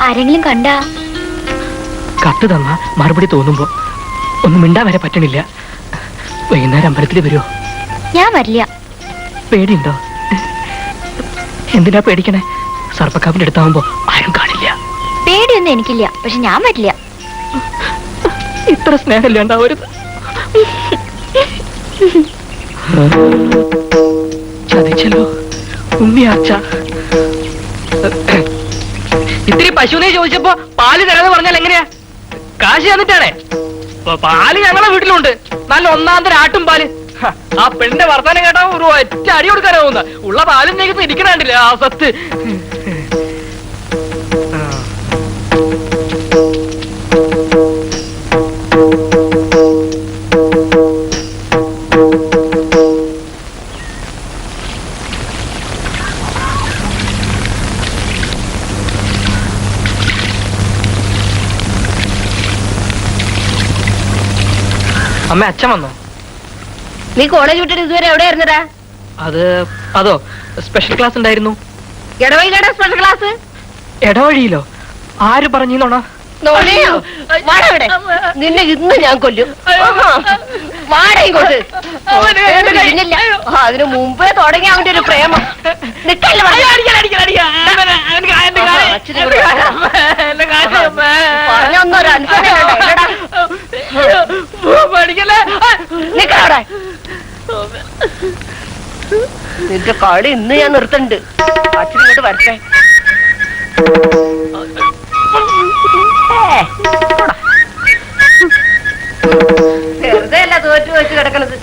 ആരെങ്കിലും കണ്ടാ? കത്ത് തന്ന മറുപടി തോന്നുമ്പോ ഒന്നും മിണ്ടാ വരെ പറ്റണില്ല. വൈകുന്നേരം അമ്പലത്തിൽ വരുമോ? ഞാൻ വരില്ല. പേടിയുണ്ടോ? എന്തിനാ പേടിക്കണേ? സർപ്പക്കാപ്പിന്റെ അടുത്താവുമ്പോ ആരും കാണില്ല. പേടിയൊന്നും എനിക്കില്ല, പക്ഷെ ഞാൻ വരില്ല. ഇത്ര സ്നേഹമില്ല ഉണ്ടാവരുത്. ചതിച്ചല്ലോ ഉണ്ണിയാച്ച. ഇത്തിരി പശുവിനെ ചോദിച്ചപ്പോ പാല് തരാന്ന് പറഞ്ഞാൽ എങ്ങനെയാ? കാശ് തന്നിട്ടാണേ. പാല് ഞങ്ങളെ വീട്ടിലുണ്ട്, നല്ല ഒന്നാന്തര ആട്ടും പാല്. ആ പെണ്ണിന്റെ വർത്താനം കേട്ടാ ഒരു ഒറ്റ അടി കൊടുക്കാനാവുന്ന. ഉള്ള പാലും നെയ്ത് ഇരിക്കണണ്ടില്ല ആ സത്ത്. അമ്മ, അച്ഛൻ വന്നോ? നീ കോളേജ് വിട്ടിട്ട് ഇതുവരെ എവിടെയായിരുന്നടാ? അതോ സ്പെഷ്യൽ ക്ലാസ് ഉണ്ടായിരുന്നു. ഇടവഴിയിലാടാ സ്പെഷ്യൽ ക്ലാസ്? ഇടവഴിയിലോ? ആര് പറഞ്ഞോണ? നിന്നെ ഇന്ന് ഞാൻ കൊല്ലും. വാടകോട്ട് അതിനു മുമ്പേ തുടങ്ങി അവന്റെ ഒരു പ്രേമം. പറഞ്ഞൊന്നൊരു നിന്റെ കളി ഇന്ന് ഞാൻ നിർത്തണ്ട്. അച്ഛൻ ഇങ്ങോട്ട് വരട്ടെ. വെറുതെ അല്ല തോറ്റു വെച്ച് കിടക്കണത്.